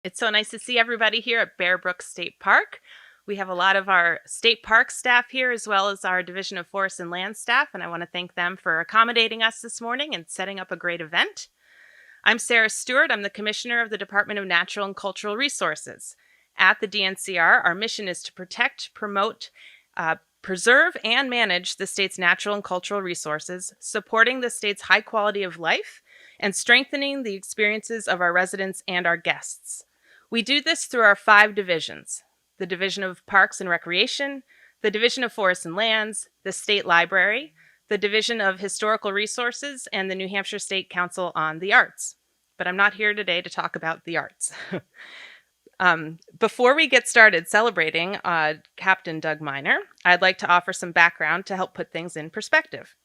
It's so nice to see everybody here at Bear Brook State Park. We have a lot of our state park staff here, as well as our Division of Forest and Land staff, and I want to thank them for accommodating us this morning and setting up a great event. I'm Sarah Stewart. I'm the Commissioner of the Department of Natural and Cultural Resources. At the DNCR, our mission is to protect, promote, preserve, and manage the state's natural and cultural resources, supporting the state's high quality of life, and strengthening the experiences of our residents and our guests. We do this through our 5 divisions: the Division of Parks and Recreation, the Division of Forests and Lands, the State Library, the Division of Historical Resources, and the New Hampshire State Council on the Arts. But I'm not here today to talk about the arts. Before we get started celebrating Captain Doug Miner, I'd like to offer some background to help put things in perspective.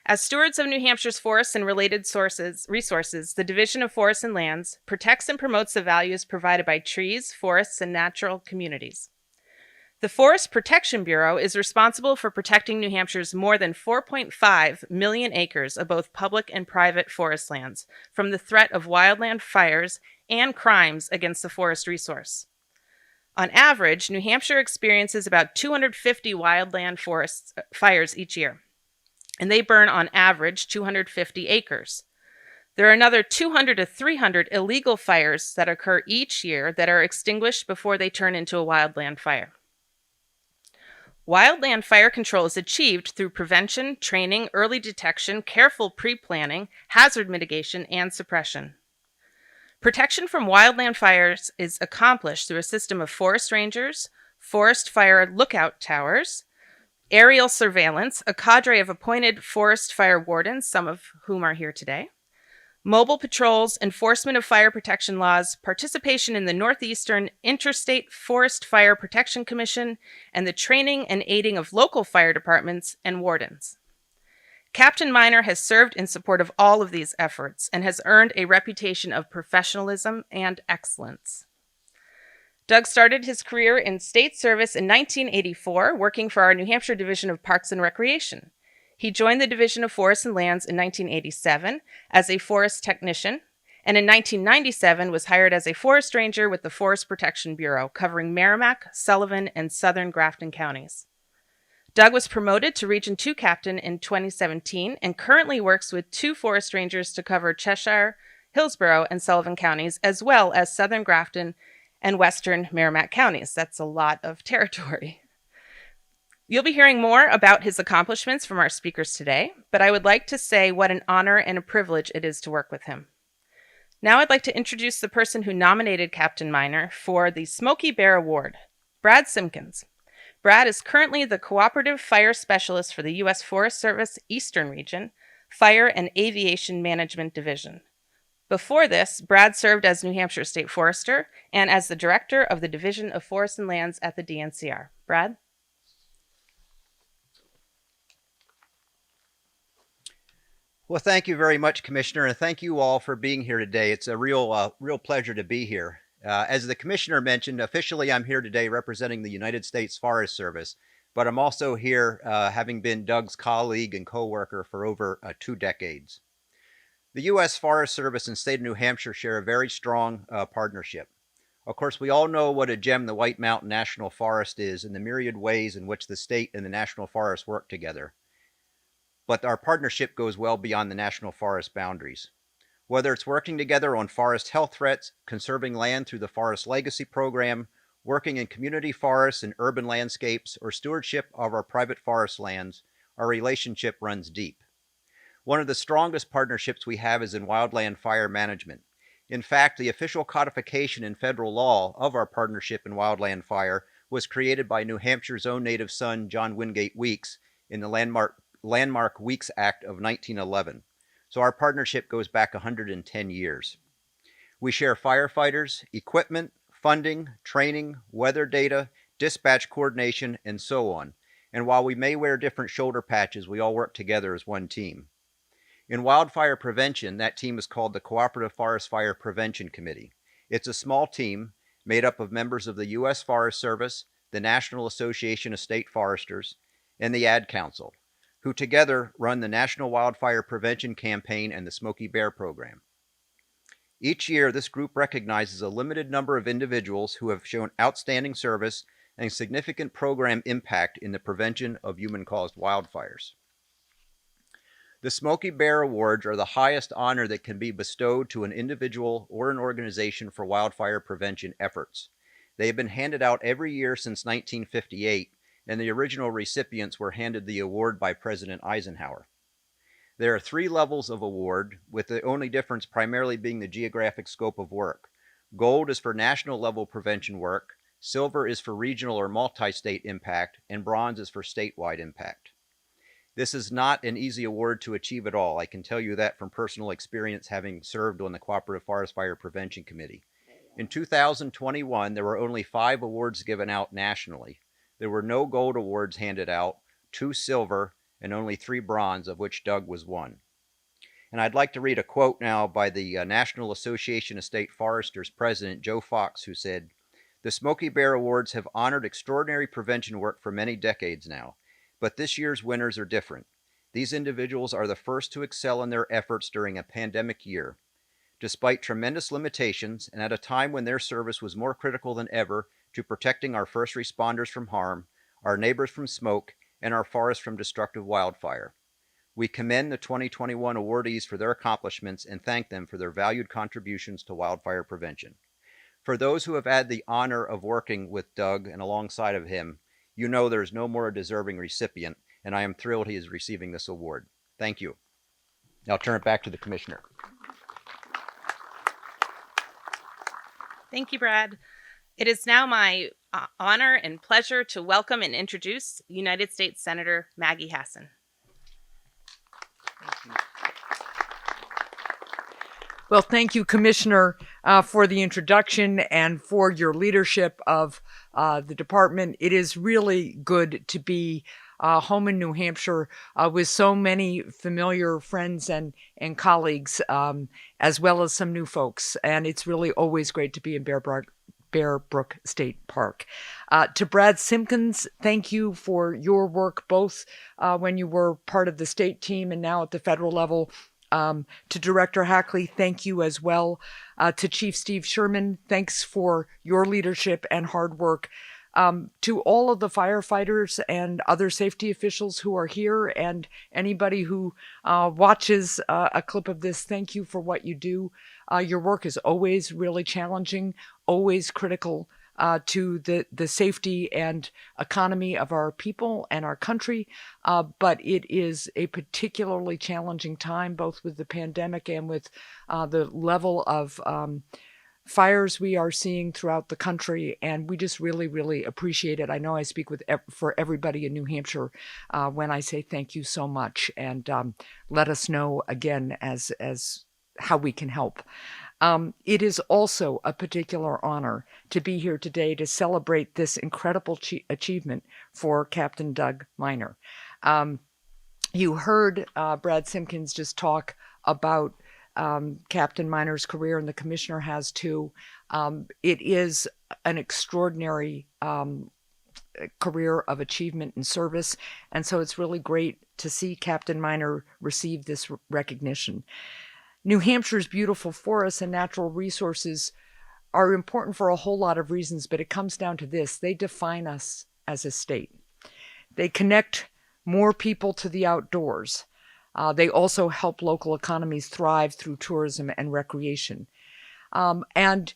As stewards of New Hampshire's forests and related resources, the Division of Forests and Lands protects and promotes the values provided by trees, forests, and natural communities. The Forest Protection Bureau is responsible for protecting New Hampshire's more than 4.5 million acres of both public and private forest lands from the threat of wildland fires and crimes against the forest resource. On average, New Hampshire experiences about 250 wildland forest fires each year, and they burn on average 250 acres. There are another 200 to 300 illegal fires that occur each year that are extinguished before they turn into a wildland fire. Wildland fire control is achieved through prevention, training, early detection, careful pre-planning, hazard mitigation, and suppression. Protection from wildland fires is accomplished through a system of forest rangers, forest fire lookout towers, aerial surveillance, a cadre of appointed forest fire wardens, some of whom are here today, mobile patrols, enforcement of fire protection laws, participation in the Northeastern Interstate Forest Fire Protection Commission, and the training and aiding of local fire departments and wardens. Captain Miner has served in support of all of these efforts and has earned a reputation of professionalism and excellence. Doug started his career in state service in 1984, working for our New Hampshire Division of Parks and Recreation. He joined the Division of Forests and Lands in 1987 as a forest technician, and in 1997 was hired as a forest ranger with the Forest Protection Bureau, covering Merrimack, Sullivan, and southern Grafton counties. Doug was promoted to Region 2 Captain in 2017 and currently works with 2 forest rangers to cover Cheshire, Hillsborough, and Sullivan counties, as well as southern Grafton and western Merrimack counties. That's a lot of territory. You'll be hearing more about his accomplishments from our speakers today, but I would like to say what an honor and a privilege it is to work with him. Now I'd like to introduce the person who nominated Captain Miner for the Smokey Bear Award, Brad Simkins. Brad is currently the Cooperative Fire Specialist for the U.S. Forest Service Eastern Region, Fire and Aviation Management Division. Before this, Brad served as New Hampshire State Forester and as the Director of the Division of Forests and Lands at the DNCR. Brad? Well, thank you very much, Commissioner, and thank you all for being here today. It's a real pleasure to be here. As the Commissioner mentioned, officially I'm here today representing the United States Forest Service, but I'm also here having been Doug's colleague and co-worker for over 2 decades. The U.S. Forest Service and state of New Hampshire share a very strong partnership. Of course, we all know what a gem the White Mountain National Forest is and the myriad ways in which the state and the National Forest work together. But our partnership goes well beyond the National Forest boundaries. Whether it's working together on forest health threats, conserving land through the Forest Legacy Program, working in community forests and urban landscapes, or stewardship of our private forest lands, our relationship runs deep. One of the strongest partnerships we have is in wildland fire management. In fact, the official codification in federal law of our partnership in wildland fire was created by New Hampshire's own native son, John Wingate Weeks, in the Landmark Weeks Act of 1911. So our partnership goes back 110 years. We share firefighters, equipment, funding, training, weather data, dispatch coordination, and so on. And while we may wear different shoulder patches, we all work together as one team. In wildfire prevention, that team is called the Cooperative Forest Fire Prevention Committee. It's a small team made up of members of the U.S. Forest Service, the National Association of State Foresters, and the Ad Council, who together run the National Wildfire Prevention Campaign and the Smokey Bear Program. Each year, this group recognizes a limited number of individuals who have shown outstanding service and significant program impact in the prevention of human-caused wildfires. The Smokey Bear Awards are the highest honor that can be bestowed to an individual or an organization for wildfire prevention efforts. They have been handed out every year since 1958, and the original recipients were handed the award by President Eisenhower. There are 3 levels of award, with the only difference primarily being the geographic scope of work. Gold is for national level prevention work, silver is for regional or multi-state impact, and bronze is for statewide impact. This is not an easy award to achieve at all. I can tell you that from personal experience, having served on the Cooperative Forest Fire Prevention Committee. In 2021, there were only 5 awards given out nationally. There were no gold awards handed out, 2 silver, and only 3 bronze, of which Doug was one. And I'd like to read a quote now by the National Association of State Foresters President Joe Fox, who said, "The Smokey Bear Awards have honored extraordinary prevention work for many decades now, but this year's winners are different. These individuals are the first to excel in their efforts during a pandemic year. Despite tremendous limitations, and at a time when their service was more critical than ever to protecting our first responders from harm, our neighbors from smoke, and our forests from destructive wildfire. We commend the 2021 awardees for their accomplishments and thank them for their valued contributions to wildfire prevention. For those who have had the honor of working with Doug and alongside of him, you know there's no more deserving recipient, and I am thrilled he is receiving this award. Thank you." Now I'll turn it back to the Commissioner. Thank you, Brad. It is now my honor and pleasure to welcome and introduce United States Senator Maggie Hassan. Well, thank you, Commissioner, for the introduction and for your leadership of the department. It is really good to be home in New Hampshire with so many familiar friends and colleagues, as well as some new folks. And it's really always great to be in Bear Brook State Park. To Brad Simkins, thank you for your work, both when you were part of the state team and now at the federal level. To Director Hackley, thank you as well. To Chief Steve Sherman, thanks for your leadership and hard work. To all of the firefighters and other safety officials who are here, and anybody who watches a clip of this, thank you for what you do. Your work is always really challenging, always critical to the safety and economy of our people and our country. But it is a particularly challenging time, both with the pandemic and with the level of fires we are seeing throughout the country, and we just really, really appreciate it. I know I speak for everybody in New Hampshire when I say thank you so much, and let us know again as how we can help. It is also a particular honor to be here today to celebrate this incredible achievement for Captain Doug Miner. You heard Brad Simkins just talk about Captain Miner's career, and the Commissioner has too. It is an extraordinary career of achievement and service, and so it's really great to see Captain Miner receive this recognition. New Hampshire's beautiful forests and natural resources are important for a whole lot of reasons, but it comes down to this: they define us as a state. They connect more people to the outdoors. They also help local economies thrive through tourism and recreation. And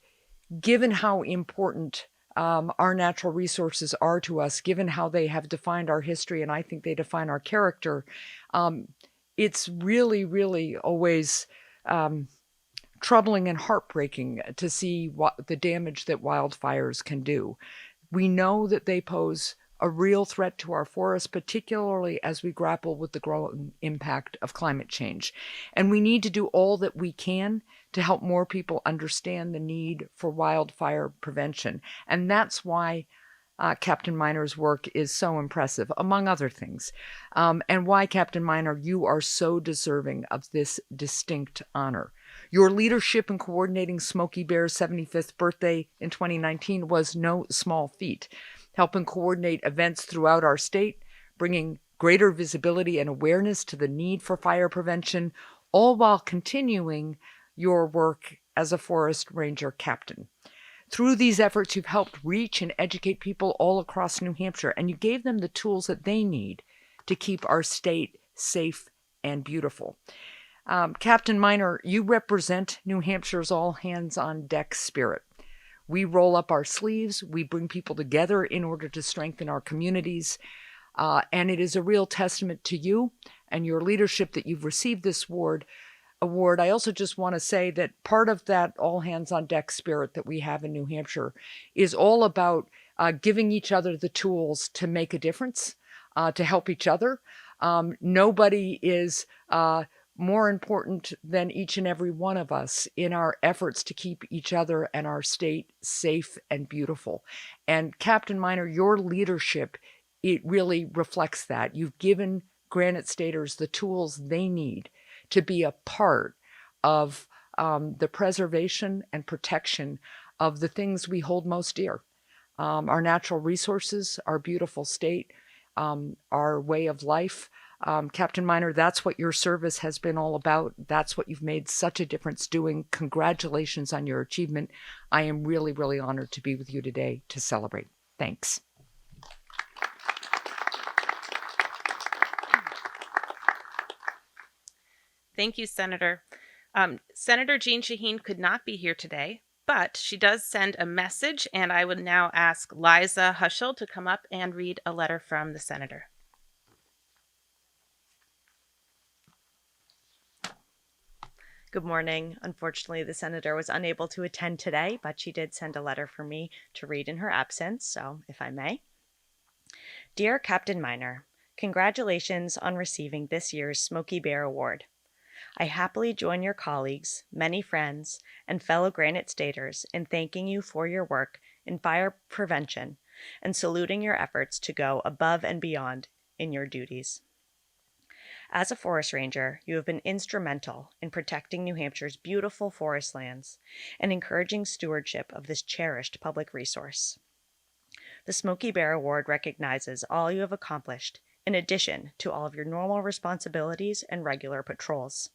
given how important our natural resources are to us, given how they have defined our history, and I think they define our character, it's really, really always troubling and heartbreaking to see what the damage that wildfires can do. We know that they pose a real threat to our forests, particularly as we grapple with the growing impact of climate change. And we need to do all that we can to help more people understand the need for wildfire prevention. And that's why Captain Miner's work is so impressive, among other things. And why, Captain Miner, you are so deserving of this distinct honor. Your leadership in coordinating Smokey Bear's 75th birthday in 2019 was no small feat, helping coordinate events throughout our state, bringing greater visibility and awareness to the need for fire prevention, all while continuing your work as a forest ranger captain. Through these efforts, you've helped reach and educate people all across New Hampshire, and you gave them the tools that they need to keep our state safe and beautiful. Captain Miner, you represent New Hampshire's all-hands-on-deck spirit. We roll up our sleeves, we bring people together in order to strengthen our communities, and it is a real testament to you and your leadership that you've received this award. I also just want to say that part of that all-hands-on-deck spirit that we have in New Hampshire is all about giving each other the tools to make a difference, to help each other. Nobody is more important than each and every one of us in our efforts to keep each other and our state safe and beautiful. And Captain Miner, your leadership, it really reflects that. You've given Granite Staters the tools they need to be a part of the preservation and protection of the things we hold most dear. Our natural resources, our beautiful state, our way of life. Captain Miner, that's what your service has been all about. That's what you've made such a difference doing. Congratulations on your achievement. I am really, really honored to be with you today to celebrate. Thanks. Thank you, Senator. Senator Jean Shaheen could not be here today, but she does send a message, and I would now ask Liza Hushel to come up and read a letter from the senator. Good morning. Unfortunately, the senator was unable to attend today, but she did send a letter for me to read in her absence, so if I may. Dear Captain Miner, congratulations on receiving this year's Smokey Bear Award. I happily join your colleagues, many friends, and fellow Granite Staters in thanking you for your work in fire prevention and saluting your efforts to go above and beyond in your duties. As a forest ranger, you have been instrumental in protecting New Hampshire's beautiful forest lands and encouraging stewardship of this cherished public resource. The Smokey Bear Award recognizes all you have accomplished in addition to all of your normal responsibilities and regular patrols.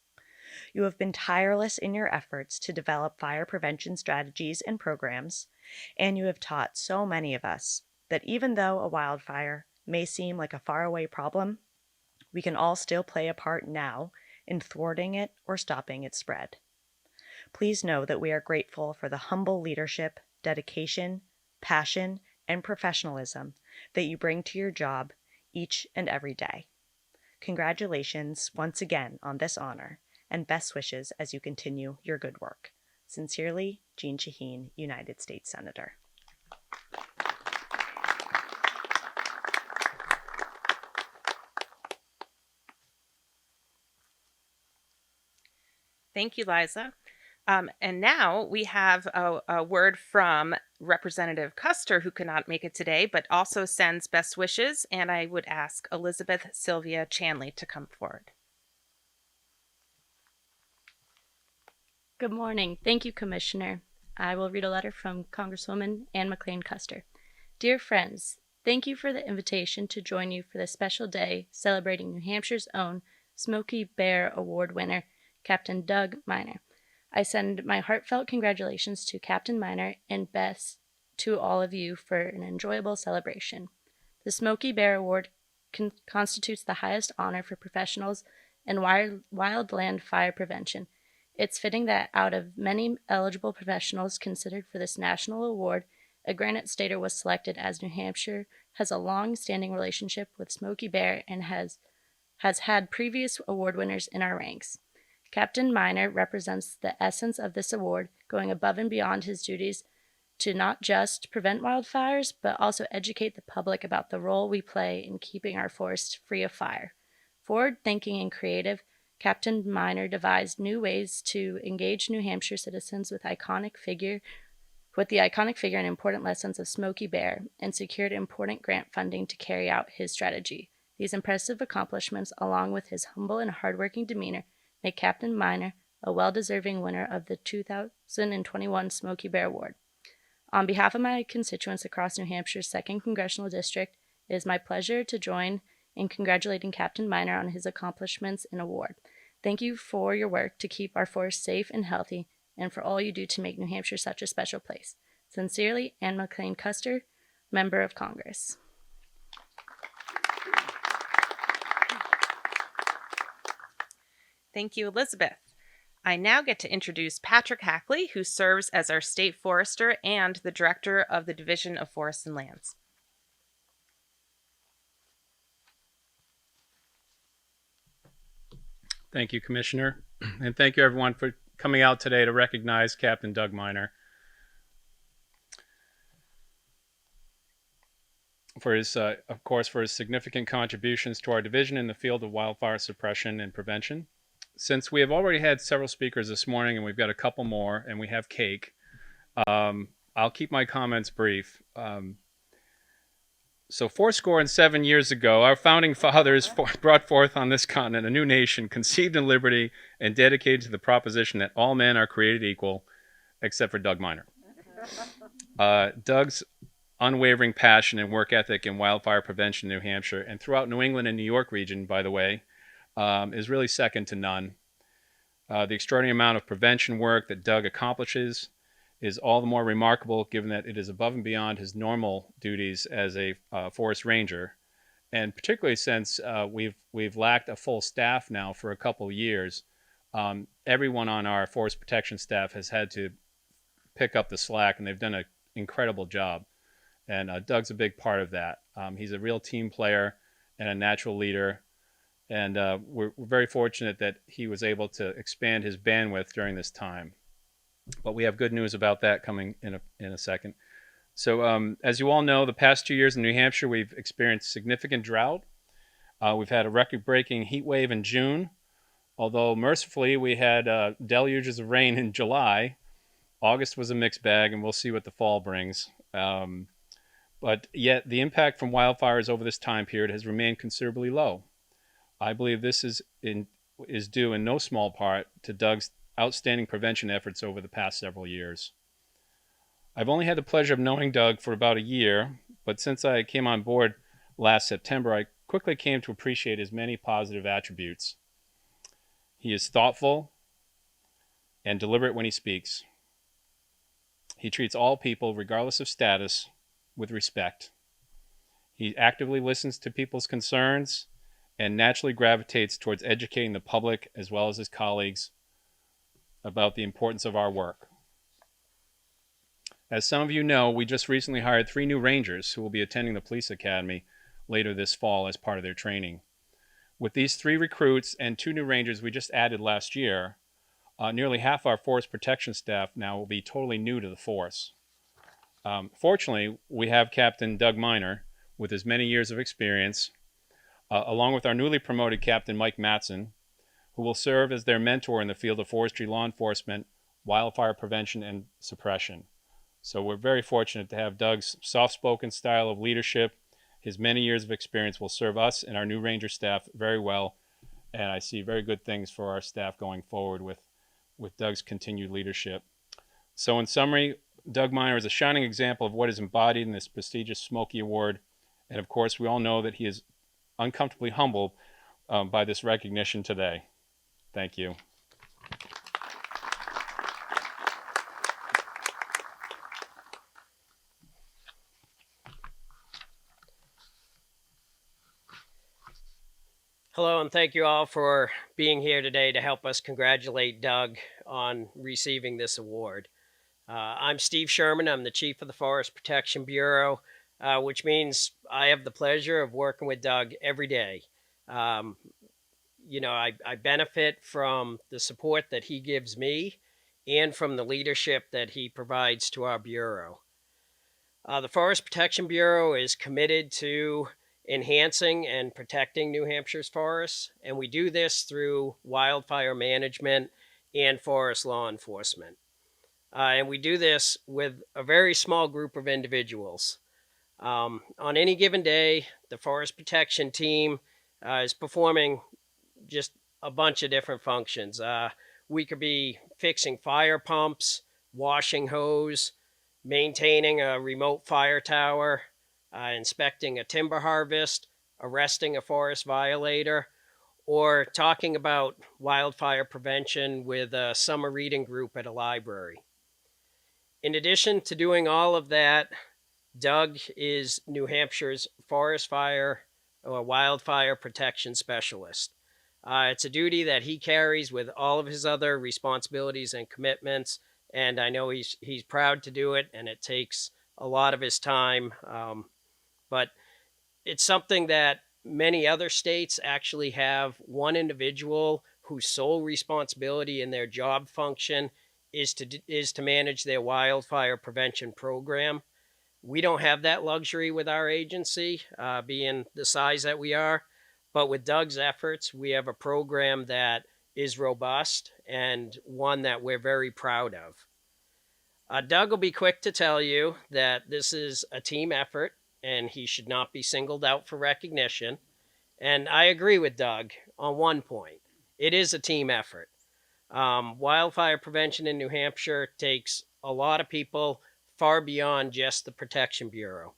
You have been tireless in your efforts to develop fire prevention strategies and programs, and you have taught so many of us that even though a wildfire may seem like a faraway problem, we can all still play a part now in thwarting it or stopping its spread. Please know that we are grateful for the humble leadership, dedication, passion, and professionalism that you bring to your job each and every day. Congratulations once again on this honor, and best wishes as you continue your good work. Sincerely, Jean Shaheen, United States Senator. Thank you, Liza. And now we have a word from Representative Custer, who could not make it today, but also sends best wishes. And I would ask Elizabeth Sylvia Chanley to come forward. Good morning. Thank you, Commissioner. I will read a letter from Congresswoman Ann McLean Custer. Dear friends, thank you for the invitation to join you for this special day celebrating New Hampshire's own Smokey Bear Award winner, Captain Doug Miner. I send my heartfelt congratulations to Captain Miner and best to all of you for an enjoyable celebration. The Smokey Bear Award constitutes the highest honor for professionals in wildland fire prevention. It's fitting that out of many eligible professionals considered for this national award, a Granite Stater was selected, as New Hampshire has a long-standing relationship with Smokey Bear and has had previous award winners in our ranks. Captain Miner represents the essence of this award, going above and beyond his duties to not just prevent wildfires, but also educate the public about the role we play in keeping our forests free of fire. Forward-thinking and creative, Captain Miner devised new ways to engage New Hampshire citizens with the iconic figure and important lessons of Smokey Bear, and secured important grant funding to carry out his strategy. These impressive accomplishments, along with his humble and hardworking demeanor, make Captain Miner a well-deserving winner of the 2021 Smokey Bear Award. On behalf of my constituents across New Hampshire's 2nd Congressional District, it is my pleasure to join in congratulating Captain Miner on his accomplishments and award. Thank you for your work to keep our forests safe and healthy, and for all you do to make New Hampshire such a special place. Sincerely, Anne McLean Custer, Member of Congress. Thank you, Elizabeth. I now get to introduce Patrick Hackley, who serves as our state forester and the director of the Division of Forests and Lands. Thank you, Commissioner, and thank you everyone for coming out today to recognize Captain Doug Miner for his, of course, for his significant contributions to our division in the field of wildfire suppression and prevention. Since we have already had several speakers this morning and we've got a couple more and we have cake, I'll keep my comments brief. So 77 years ago, our founding fathers brought forth on this continent a new nation conceived in liberty and dedicated to the proposition that all men are created equal, except for Doug Miner. Doug's unwavering passion and work ethic in wildfire prevention in New Hampshire and throughout New England and New York region, by the way, is really second to none. The extraordinary amount of prevention work that Doug accomplishes is all the more remarkable given that it is above and beyond his normal duties as a forest ranger, and particularly since we've lacked a full staff now for a couple of years. Everyone on our forest protection staff has had to pick up the slack, and they've done an incredible job. And Doug's a big part of that. He's a real team player and a natural leader. And we're very fortunate that he was able to expand his bandwidth during this time. But we have good news about that coming in a second. So as you all know, the past 2 years in New Hampshire, we've experienced significant drought. We've had a record-breaking heat wave in June. Although mercifully, we had deluges of rain in July. August was a mixed bag, and we'll see what the fall brings. But yet, the impact from wildfires over this time period has remained considerably low. I believe this is due in no small part to Doug's outstanding prevention efforts over the past several years. I've only had the pleasure of knowing Doug for about a year, but since I came on board last September, I quickly came to appreciate his many positive attributes. He is thoughtful and deliberate when he speaks. He treats all people, regardless of status, with respect. He actively listens to people's concerns and naturally gravitates towards educating the public as well as his colleagues about the importance of our work. As some of you know, we just recently hired 3 new rangers who will be attending the police academy later this fall as part of their training. With these 3 recruits and 2 new rangers we just added last year, nearly half our forest protection staff now will be totally new to the force. Fortunately, we have Captain Doug Miner with his many years of experience, along with our newly promoted Captain Mike Matson, who will serve as their mentor in the field of forestry law enforcement, wildfire prevention, and suppression. So we're very fortunate to have Doug's soft-spoken style of leadership. His many years of experience will serve us and our new ranger staff very well, and I see very good things for our staff going forward with Doug's continued leadership. So in summary, Doug Miner is a shining example of what is embodied in this prestigious Smokey Award, and of course we all know that he is uncomfortably humbled by this recognition today. Thank you. Hello, and thank you all for being here today to help us congratulate Doug on receiving this award. I'm Steve Sherman. I'm the Chief of the Forest Protection Bureau, which means I have the pleasure of working with Doug every day. I benefit from the support that he gives me and from the leadership that he provides to our Bureau. The Forest Protection Bureau is committed to enhancing and protecting New Hampshire's forests, and we do this through wildfire management and forest law enforcement. And we do this with a very small group of individuals. On any given day, the Forest Protection team is performing just a bunch of different functions. We could be fixing fire pumps, washing hose, maintaining a remote fire tower, inspecting a timber harvest, arresting a forest violator, or talking about wildfire prevention with a summer reading group at a library. In addition to doing all of that, Doug is New Hampshire's forest fire or wildfire protection specialist. It's a duty that he carries with all of his other responsibilities and commitments, and I know he's proud to do it, and it takes a lot of his time. But it's something that many other states actually have one individual whose sole responsibility in their job function is to manage their wildfire prevention program. We don't have that luxury with our agency, being the size that we are. But with Doug's efforts, we have a program that is robust and one that we're very proud of. Doug will be quick to tell you that this is a team effort and he should not be singled out for recognition. And I agree with Doug on one point. It is a team effort. Wildfire prevention in New Hampshire takes a lot of people far beyond just the Protection Bureau.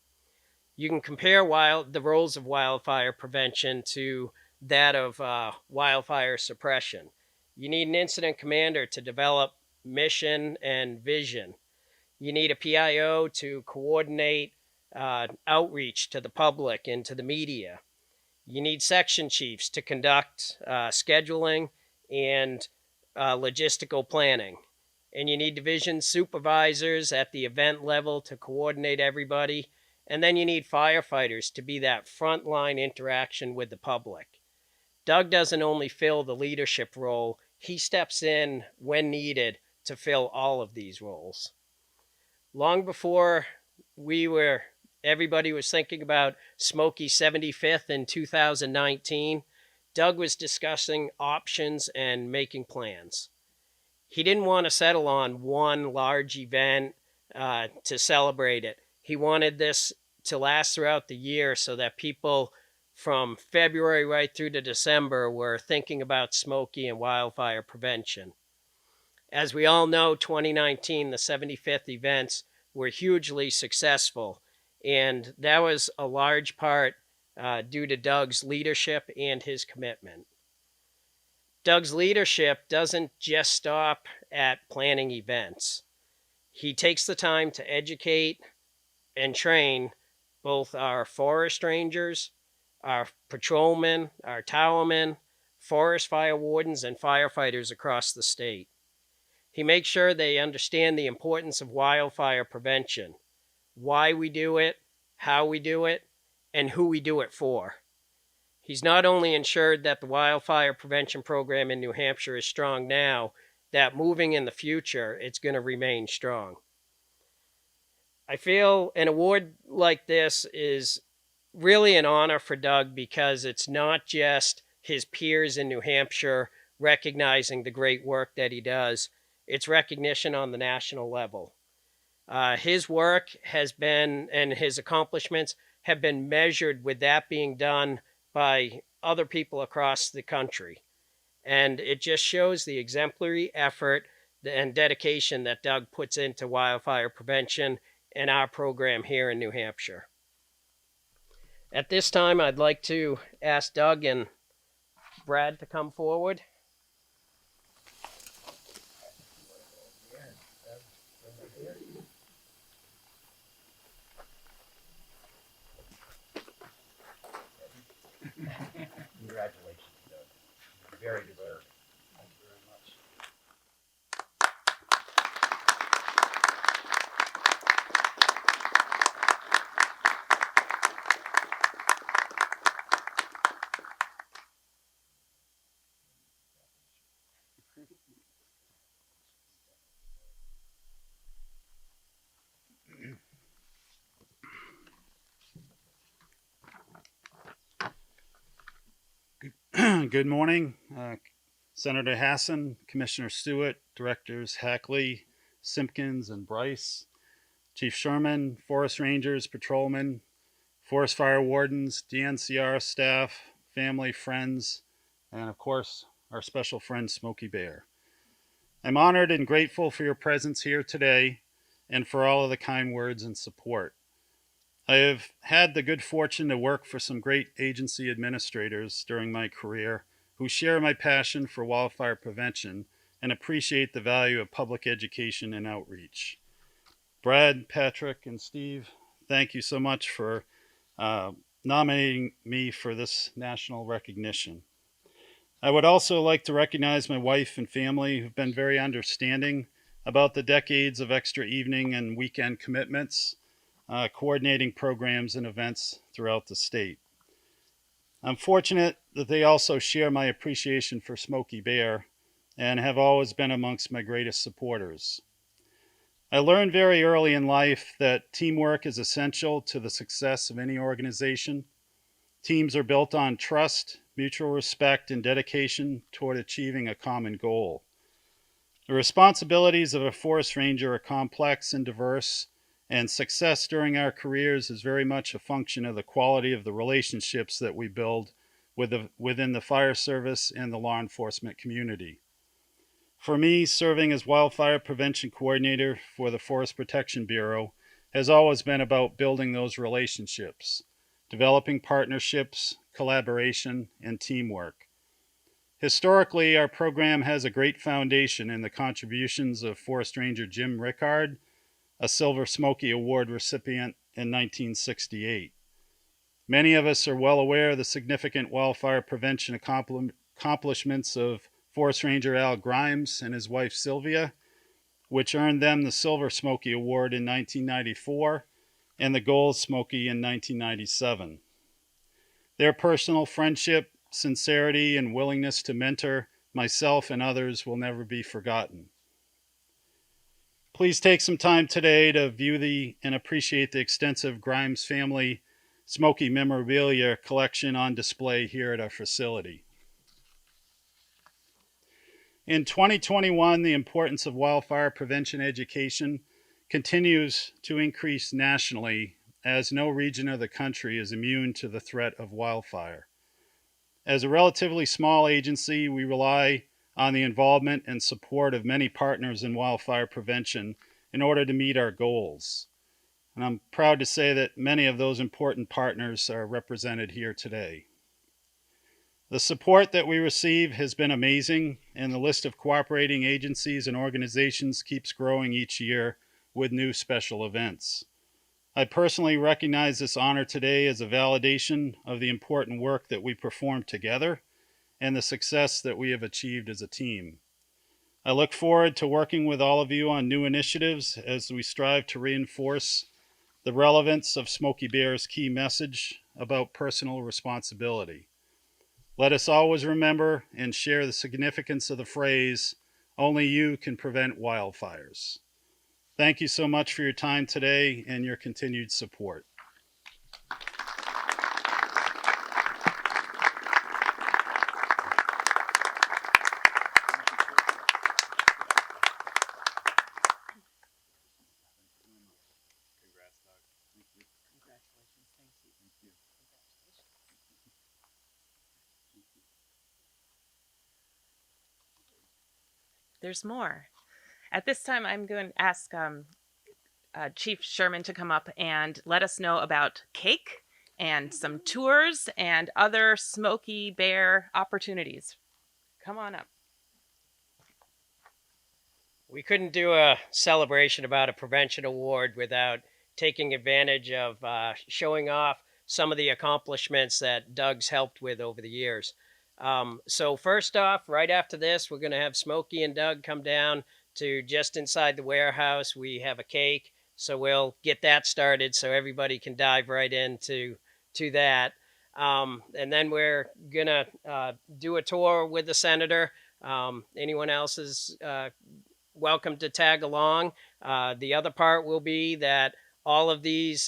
You can compare the roles of wildfire prevention to that of wildfire suppression. You need an incident commander to develop mission and vision. You need a PIO to coordinate outreach to the public and to the media. You need section chiefs to conduct scheduling and logistical planning. And you need division supervisors at the event level to coordinate everybody. And then you need firefighters to be that frontline interaction with the public. Doug doesn't only fill the leadership role, he steps in when needed to fill all of these roles. Long before everybody was thinking about Smokey's 75th in 2019, Doug was discussing options and making plans. He didn't want to settle on one large event to celebrate it. He wanted this to last throughout the year so that people from February right through to December were thinking about Smokey and wildfire prevention. As we all know, 2019, the 75th events were hugely successful, and that was a large part due to Doug's leadership and his commitment. Doug's leadership doesn't just stop at planning events. He takes the time to educate and train both our forest rangers, our patrolmen, our towermen, forest fire wardens, and firefighters across the state. He makes sure they understand the importance of wildfire prevention, why we do it, how we do it, and who we do it for. He's not only ensured that the wildfire prevention program in New Hampshire is strong now, that moving in the future, it's going to remain strong. I feel an award like this is really an honor for Doug because it's not just his peers in New Hampshire recognizing the great work that he does. It's recognition on the national level. His work has been, and his accomplishments have been measured with that being done by other people across the country. And it just shows the exemplary effort and dedication that Doug puts into wildfire prevention and our program here in New Hampshire. At this time, I'd like to ask Doug and Brad to come forward. Congratulations, Doug. Very deserved. Thank you very much. Good morning, Senator Hassan, Commissioner Stewart, Directors Hackley, Simkins, and Bryce, Chief Sherman, Forest Rangers, Patrolmen, Forest Fire Wardens, DNCR staff, family, friends, and of course, our special friend Smokey Bear. I'm honored and grateful for your presence here today and for all of the kind words and support. I have had the good fortune to work for some great agency administrators during my career who share my passion for wildfire prevention and appreciate the value of public education and outreach. Brad, Patrick, and Steve, thank you so much for nominating me for this national recognition. I would also like to recognize my wife and family who've been very understanding about the decades of extra evening and weekend commitments, coordinating programs and events throughout the state. I'm fortunate that they also share my appreciation for Smokey Bear and have always been amongst my greatest supporters. I learned very early in life that teamwork is essential to the success of any organization. Teams are built on trust, mutual respect, and dedication toward achieving a common goal. The responsibilities of a forest ranger are complex and diverse, and success during our careers is very much a function of the quality of the relationships that we build within the fire service and the law enforcement community. For me, serving as wildfire prevention coordinator for the Forest Protection Bureau has always been about building those relationships, developing partnerships, collaboration, and teamwork. Historically, our program has a great foundation in the contributions of Forest Ranger Jim Rickard, a Silver Smokey Award recipient in 1968. Many of us are well aware of the significant wildfire prevention accomplishments of Forest Ranger Al Grimes and his wife Sylvia, which earned them the Silver Smokey Award in 1994 and the Gold Smokey in 1997. Their personal friendship, sincerity, and willingness to mentor myself and others will never be forgotten. Please take some time today to view and appreciate the extensive Grimes family Smokey memorabilia collection on display here at our facility. In 2021, the importance of wildfire prevention education continues to increase nationally, as no region of the country is immune to the threat of wildfire. As a relatively small agency, we rely on the involvement and support of many partners in wildfire prevention in order to meet our goals. And I'm proud to say that many of those important partners are represented here today. The support that we receive has been amazing, and the list of cooperating agencies and organizations keeps growing each year with new special events. I personally recognize this honor today as a validation of the important work that we perform together and the success that we have achieved as a team. I look forward to working with all of you on new initiatives as we strive to reinforce the relevance of Smokey Bear's key message about personal responsibility. Let us always remember and share the significance of the phrase, "Only you can prevent wildfires." Thank you so much for your time today and your continued support. There's more. At this time, I'm going to ask Chief Sherman to come up and let us know about cake and some tours and other Smokey Bear opportunities. Come on up. We couldn't do a celebration about a prevention award without taking advantage of showing off some of the accomplishments that Doug's helped with over the years. So first off, right after this, we're going to have Smokey and Doug come down to just inside the warehouse. We have a cake, so we'll get that started so everybody can dive right into that. And then we're going to do a tour with the senator. Anyone else is welcome to tag along. The other part will be that all of these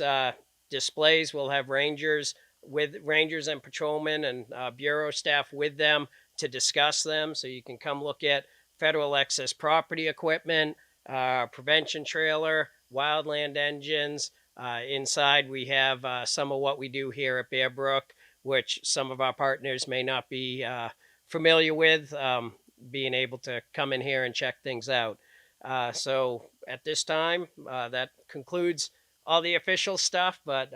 displays will have rangers and patrolmen and bureau staff with them to discuss them. So you can come look at federal excess property equipment, prevention trailer, wildland engines. Inside we have some of what we do here at Bear Brook, which some of our partners may not be familiar with, being able to come in here and check things out. So at this time, that concludes all the official stuff, but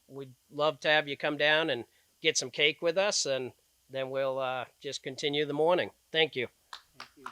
we'd love to have you come down and get some cake with us and then we'll just continue the morning. Thank you. Thank you.